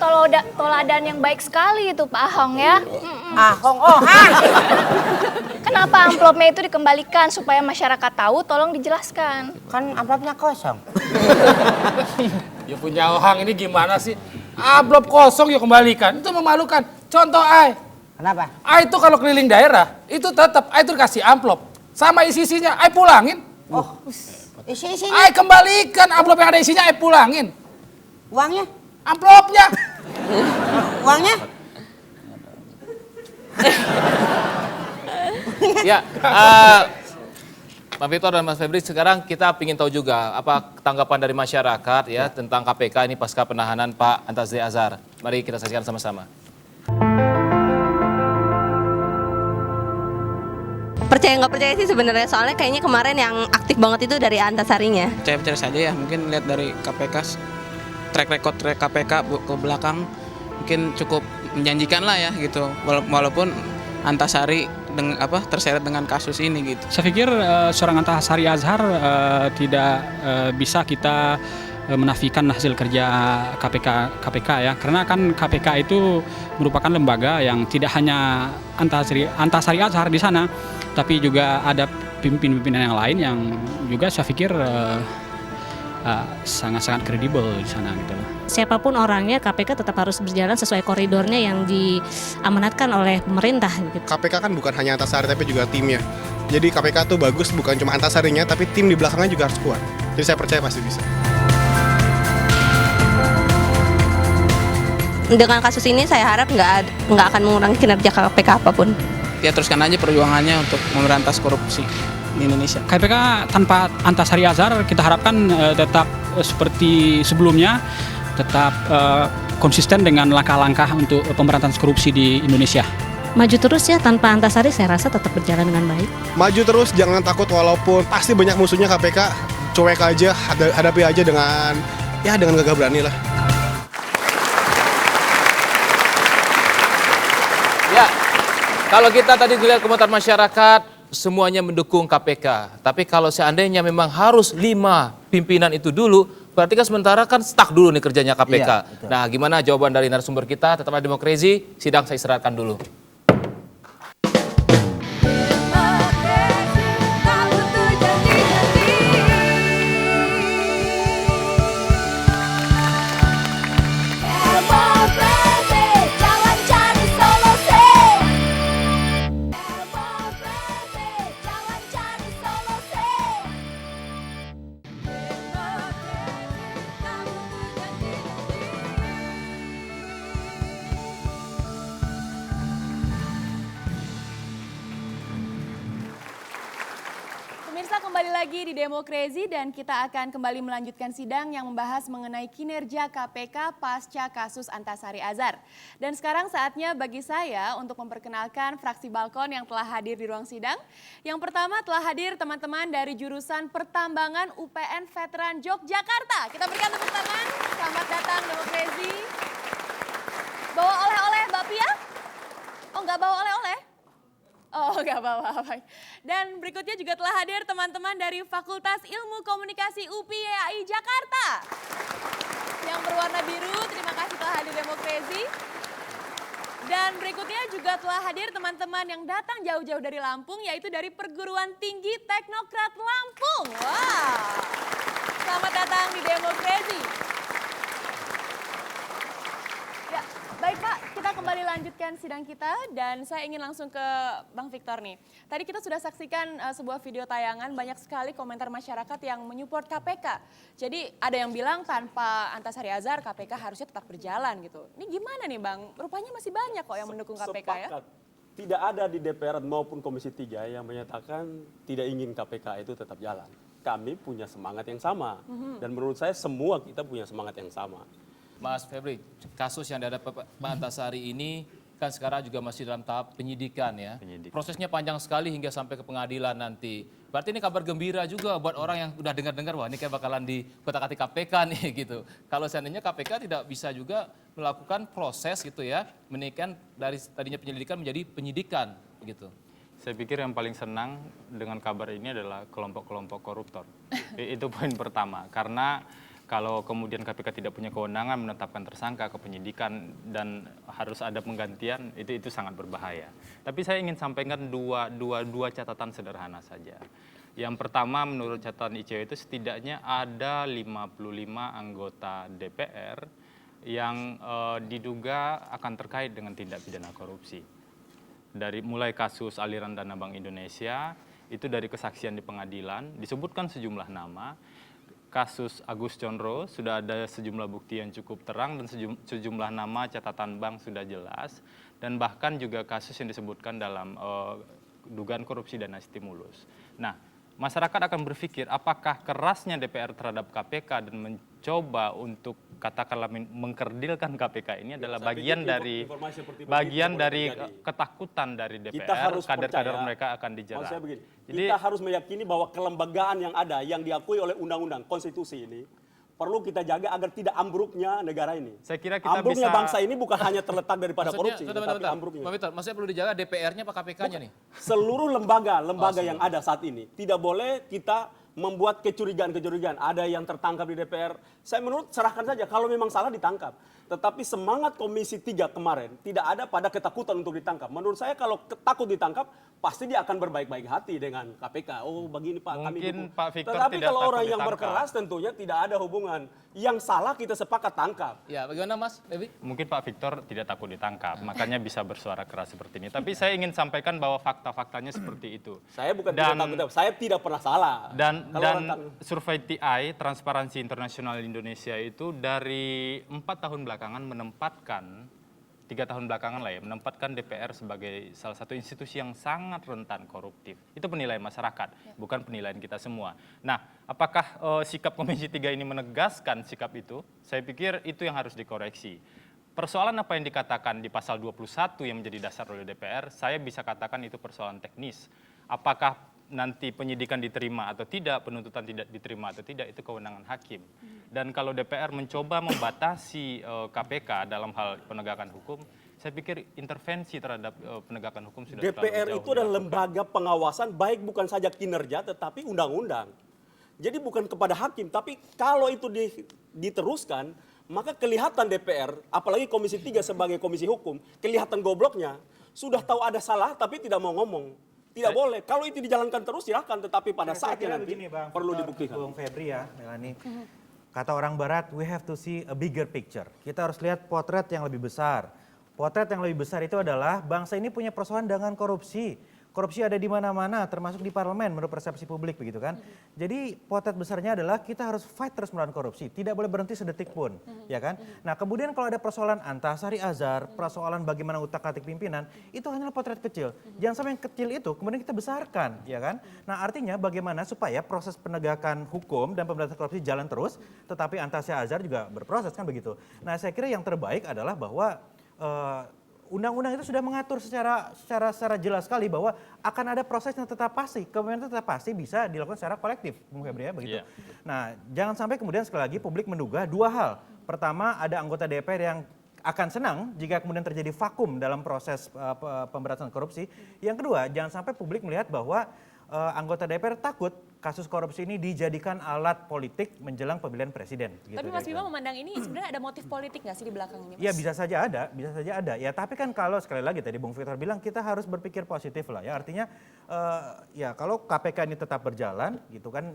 toladan yang baik sekali itu Pak Ahong ya. Ahong, Kenapa amplopnya itu dikembalikan supaya masyarakat tahu? Tolong dijelaskan. Kan amplopnya kosong. Ya punya Ohang ini gimana sih? Amplop kosong ya kembalikan. Itu memalukan. Contoh Kenapa? Itu kalau keliling daerah, itu tetap itu dikasih amplop. Sama isi-isinya, pulangin. Oh, isi-isinya. Kembalikan amplop yang ada isinya, pulangin. Uangnya? Amplopnya. Uangnya? Ya, Pak Victor dan Mas Febri, sekarang kita ingin tahu juga apa tanggapan dari masyarakat ya tentang KPK ini pasca penahanan Pak Antasari Azhar. Mari kita saksikan sama-sama. Percaya nggak percaya sih sebenarnya, soalnya kayaknya kemarin yang aktif banget itu dari Antasarinya. Percaya saja ya, mungkin lihat dari KPK, track record KPK ke belakang mungkin cukup menjanjikan lah ya gitu, walaupun Antasari terseret dengan kasus ini gitu. Saya pikir seorang Antasari Azhar tidak bisa kita menafikan hasil kerja KPK ya, karena kan KPK itu merupakan lembaga yang tidak hanya Antasari Azhar di sana, tapi juga ada pimpinan-pimpinan yang lain yang juga saya pikir sangat-sangat kredibel di sana gitu. Siapapun orangnya, KPK tetap harus berjalan sesuai koridornya yang diamanatkan oleh pemerintah. Gitu. KPK kan bukan hanya Antasari tapi juga timnya. Jadi KPK tuh bagus bukan cuma Antasarinya, tapi tim di belakangnya juga harus kuat. Jadi saya percaya pasti bisa. Dengan kasus ini saya harap nggak akan mengurangi kinerja KPK apapun. Ya teruskan aja perjuangannya untuk memberantas korupsi di Indonesia. KPK tanpa Antasari Azhar kita harapkan tetap seperti sebelumnya, tetap konsisten dengan langkah-langkah untuk pemberantasan korupsi di Indonesia. Maju terus ya, tanpa Antasari saya rasa tetap berjalan dengan baik. Maju terus, jangan takut walaupun pasti banyak musuhnya KPK, cuek aja, hadapi aja dengan gagah berani lah. Ya, kalau kita tadi melihat komentar masyarakat, semuanya mendukung KPK. Tapi kalau seandainya memang harus 5 pimpinan itu dulu, berarti kan sementara kan stuck dulu nih kerjanya KPK. Iya, betul. Nah, gimana jawaban dari narasumber kita? Tetaplah Demokrasi, sidang saya istirahatkan dulu. Jangan cari solusi. kembali lagi di Demokrasi dan kita akan kembali melanjutkan sidang yang membahas mengenai kinerja KPK pasca kasus Antasari Azhar. Dan sekarang saatnya bagi saya untuk memperkenalkan fraksi Balkon yang telah hadir di ruang sidang. Yang pertama telah hadir teman-teman dari jurusan Pertambangan UPN Veteran Yogyakarta. Kita berikan tepuk tangan. Selamat datang Demokrasi. Bawa oleh-oleh Mbak Pia? Oh nggak bawa oleh-oleh? Oh, nggak apa-apa. Baik. Dan berikutnya juga telah hadir teman-teman dari Fakultas Ilmu Komunikasi UPI Jakarta. Yang berwarna biru, terima kasih telah hadir Demokrasi. Dan berikutnya juga telah hadir teman-teman yang datang jauh-jauh dari Lampung, yaitu dari Perguruan Tinggi Teknokrat Lampung. Wah, selamat datang di Demokrasi. Ya, baik Pak, kita kembali lanjutkan sidang kita dan saya ingin langsung ke Bang Victor nih. Tadi kita sudah saksikan sebuah video tayangan, banyak sekali komentar masyarakat yang menyupport KPK. Jadi ada yang bilang tanpa Antasari Azhar KPK harusnya tetap berjalan gitu. Ini gimana nih Bang? Rupanya masih banyak kok yang mendukung KPK ya. Tidak ada di DPR maupun Komisi 3 yang menyatakan tidak ingin KPK itu tetap jalan. Kami punya semangat yang sama dan menurut saya semua kita punya semangat yang sama. Mas Febri, kasus yang dihadapi Pak Antasari ini kan sekarang juga masih dalam tahap penyidikan ya. Prosesnya panjang sekali hingga sampai ke pengadilan nanti. Berarti ini kabar gembira juga buat orang yang udah dengar-dengar, wah ini kayak bakalan di kotak-katik KPK nih gitu. Kalau seandainya KPK tidak bisa juga melakukan proses gitu ya, menaikkan dari tadinya penyelidikan menjadi penyidikan gitu. Saya pikir yang paling senang dengan kabar ini adalah kelompok-kelompok koruptor. Itu poin pertama, karena kalau kemudian KPK tidak punya kewenangan menetapkan tersangka ke penyidikan dan harus ada penggantian, itu sangat berbahaya. Tapi saya ingin sampaikan dua catatan sederhana saja. Yang pertama, menurut catatan ICW itu setidaknya ada 55 anggota DPR yang diduga akan terkait dengan tindak pidana korupsi. Dari mulai kasus aliran dana Bank Indonesia, itu dari kesaksian di pengadilan, disebutkan sejumlah nama. Kasus Agus Condro sudah ada sejumlah bukti yang cukup terang dan sejumlah nama catatan bank sudah jelas. Dan bahkan juga kasus yang disebutkan dalam dugaan korupsi dana stimulus. Nah, masyarakat akan berpikir apakah kerasnya DPR terhadap KPK dan mencoba untuk katakanlah mengkerdilkan KPK ini adalah bagian dari ketakutan dari DPR, kader-kader mereka akan dijerat. Jadi kita harus meyakini bahwa kelembagaan yang ada, yang diakui oleh undang-undang konstitusi ini perlu kita jaga agar tidak ambruknya negara ini. Saya kira kita ambruknya bisa... bangsa ini bukan hanya terletak daripada korupsi, tetapi ambruknya. Pak Victor, maksudnya perlu dijaga DPR-nya apa KPK-nya nih? Seluruh lembaga yang ada saat ini tidak boleh kita membuat kecurigaan-kecurigaan. Ada yang tertangkap di DPR. Saya menurut serahkan saja kalau memang salah ditangkap. Tetapi semangat Komisi 3 kemarin tidak ada pada ketakutan untuk ditangkap. Menurut saya kalau takut ditangkap pasti dia akan berbaik-baik hati dengan KPK. Oh begini Pak, kami dukung. Pak Victor tetapi tidak kalau orang yang ditangkap. berkeras tentunya tidak ada hubungan. Yang salah kita sepakat tangkap. Ya, bagaimana Mas Devi? Mungkin Pak Victor tidak takut ditangkap, makanya bisa bersuara keras seperti ini. Tapi saya ingin sampaikan bahwa fakta-faktanya seperti itu. Saya bukan tidak takut, saya tidak pernah salah. Dan survei TI, Transparansi Internasional Indonesia itu dari 4 tahun belakangan menempatkan 3 tahun belakangan lah ya, menempatkan DPR sebagai salah satu institusi yang sangat rentan koruptif. Itu penilaian masyarakat, bukan penilaian kita semua. Nah, apakah sikap Komisi 3 ini menegaskan sikap itu? Saya pikir itu yang harus dikoreksi. Persoalan apa yang dikatakan di pasal 21 yang menjadi dasar oleh DPR, saya bisa katakan itu persoalan teknis. Apakah nanti penyidikan diterima atau tidak, penuntutan tidak diterima atau tidak, itu kewenangan hakim. Dan kalau DPR mencoba membatasi KPK dalam hal penegakan hukum, saya pikir intervensi terhadap penegakan hukum sudah DPR itu adalah lembaga pengawasan baik bukan saja kinerja tetapi undang-undang. Jadi bukan kepada hakim, tapi kalau itu diteruskan, maka kelihatan DPR, apalagi Komisi 3 sebagai komisi hukum, kelihatan gobloknya. Sudah tahu ada salah tapi tidak mau ngomong. Tidak boleh. Kalau itu dijalankan terus silahkan, tetapi pada saatnya nanti begini, Bang, perlu dibuktikan. Bung Febri ya, Melani. Kata orang barat, we have to see a bigger picture. Kita harus lihat potret yang lebih besar. Potret yang lebih besar itu adalah bangsa ini punya persoalan dengan korupsi. korupsi ada di mana-mana, termasuk di parlemen menurut persepsi publik begitu kan. Jadi potret besarnya adalah kita harus fight terus melawan korupsi, tidak boleh berhenti sedetik pun, ya kan. Nah kemudian kalau ada persoalan Antasari Azhar, persoalan bagaimana utak-atik pimpinan, itu hanyalah potret kecil. Jangan sampai yang kecil itu kemudian kita besarkan, ya kan. Nah artinya bagaimana supaya proses penegakan hukum dan pemberantasan korupsi jalan terus, tetapi Antasari Azhar juga berproses kan begitu. Nah saya kira yang terbaik adalah bahwa undang-undang itu sudah mengatur secara jelas sekali bahwa akan ada proses yang tetap pasti, kepemimpinan tetap pasti bisa dilakukan secara kolektif, Bung Febri ya begitu. Nah, jangan sampai kemudian sekali lagi publik menduga dua hal. Pertama, ada anggota DPR yang akan senang jika kemudian terjadi vakum dalam proses pemberantasan korupsi. Yang kedua, jangan sampai publik melihat bahwa anggota DPR takut kasus korupsi ini dijadikan alat politik menjelang pemilihan presiden. Gitu, tapi Mas Bima memandang ini sebenarnya ada motif politik nggak sih di belakang ini? Mas? Ya bisa saja ada, bisa saja ada. Ya tapi kan kalau sekali lagi tadi Bung Victor bilang kita harus berpikir positif lah ya. Artinya ya kalau KPK ini tetap berjalan gitu kan,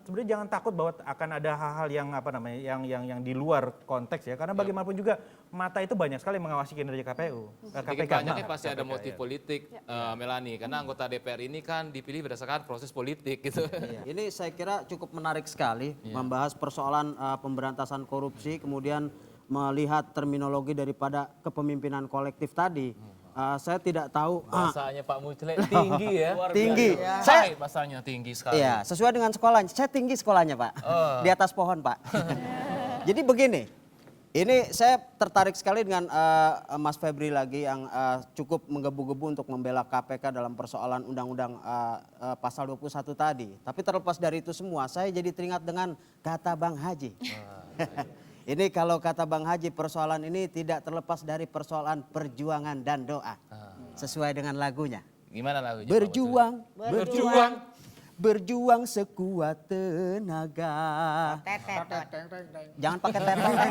sebenarnya jangan takut bahwa akan ada hal-hal yang apa namanya yang di luar konteks ya. Karena bagaimanapun juga mata itu banyak sekali mengawasi kinerja KPU. Sedikit banyaknya pasti ada motif politik, Melani, karena anggota DPR ini kan dipilih berdasarkan proses politik gitu. Iya. Ini saya kira cukup menarik sekali membahas persoalan pemberantasan korupsi, kemudian melihat terminologi daripada kepemimpinan kolektif tadi. Saya tidak tahu. Bahasanya Pak Mucle tinggi ya. Tinggi. Saya bahasanya tinggi sekali. Iya, sesuai dengan sekolahnya. Saya tinggi sekolahnya Pak. Di atas pohon Pak. Jadi begini. Ini saya tertarik sekali dengan Mas Febri lagi yang cukup menggebu-gebu untuk membela KPK dalam persoalan undang-undang pasal 21 tadi. Tapi terlepas dari itu semua, saya jadi teringat dengan kata Bang Haji. Ini kalau kata Bang Haji, persoalan ini tidak terlepas dari persoalan perjuangan dan doa. Sesuai dengan lagunya. Gimana lagunya? Berjuang sekuat tenaga. Jangan pakai tetet.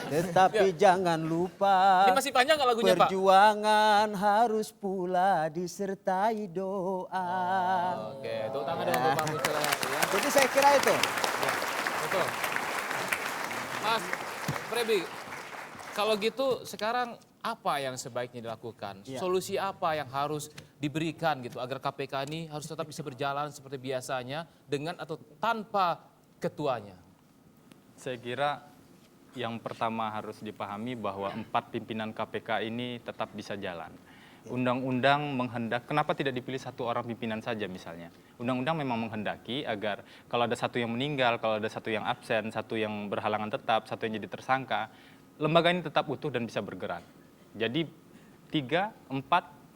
Tetapi jangan lupa. Ini masih panjang nggak lagunya Pak? Perjuangan harus pula disertai doa. Oke, tepuk tangan dong untuk Pak Mucle. Ya. Jadi saya kira itu. Ya, betul. Mas Febri, kalau gitu sekarang apa yang sebaiknya dilakukan? Solusi apa yang harus diberikan gitu agar KPK ini harus tetap bisa berjalan seperti biasanya dengan atau tanpa ketuanya? Saya kira yang pertama harus dipahami bahwa 4 pimpinan KPK ini tetap bisa jalan. Undang-undang kenapa tidak dipilih satu orang pimpinan saja misalnya? Undang-undang memang menghendaki agar kalau ada satu yang meninggal, kalau ada satu yang absen, satu yang berhalangan tetap, satu yang jadi tersangka, lembaga ini tetap utuh dan bisa bergerak. Jadi 3, 4,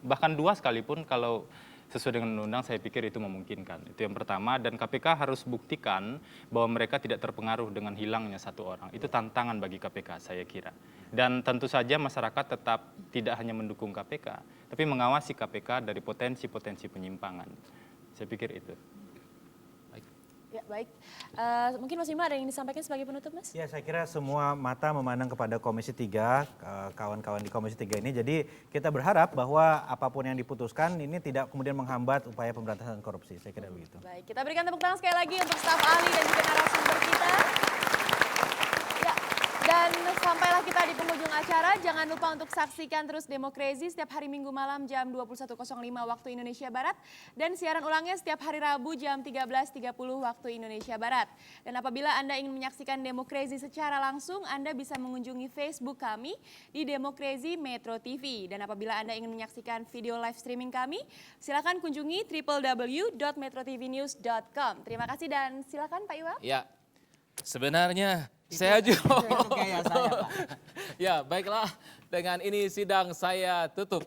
bahkan 2 sekalipun kalau sesuai dengan undang-undang saya pikir itu memungkinkan. Itu yang pertama, dan KPK harus buktikan bahwa mereka tidak terpengaruh dengan hilangnya satu orang. Itu tantangan bagi KPK saya kira. Dan tentu saja masyarakat tetap tidak hanya mendukung KPK, tapi mengawasi KPK dari potensi-potensi penyimpangan. Saya pikir itu. Ya baik, mungkin Mas Bima ada yang disampaikan sebagai penutup Mas? Ya saya kira semua mata memandang kepada Komisi 3, kawan-kawan di Komisi 3 ini. Jadi kita berharap bahwa apapun yang diputuskan ini tidak kemudian menghambat upaya pemberantasan korupsi. Saya kira begitu. Baik, kita berikan tepuk tangan sekali lagi untuk staf ahli dan juga narasumber kita. Ya, dan sampailah kita di penghujung acara. Jangan lupa untuk saksikan terus Demokrasi setiap hari Minggu malam jam 21.05 waktu Indonesia Barat. Dan siaran ulangnya setiap hari Rabu jam 13.30 waktu Indonesia Barat. Dan apabila Anda ingin menyaksikan Demokrasi secara langsung, Anda bisa mengunjungi Facebook kami di Demokrasi Metro TV. Dan apabila Anda ingin menyaksikan video live streaming kami, silakan kunjungi www.metrotvnews.com. Terima kasih dan silakan Pak Iwal. Ya, sebenarnya saya juga. Itu kayak saya Pak. Ya, baiklah. Dengan ini sidang saya tutup.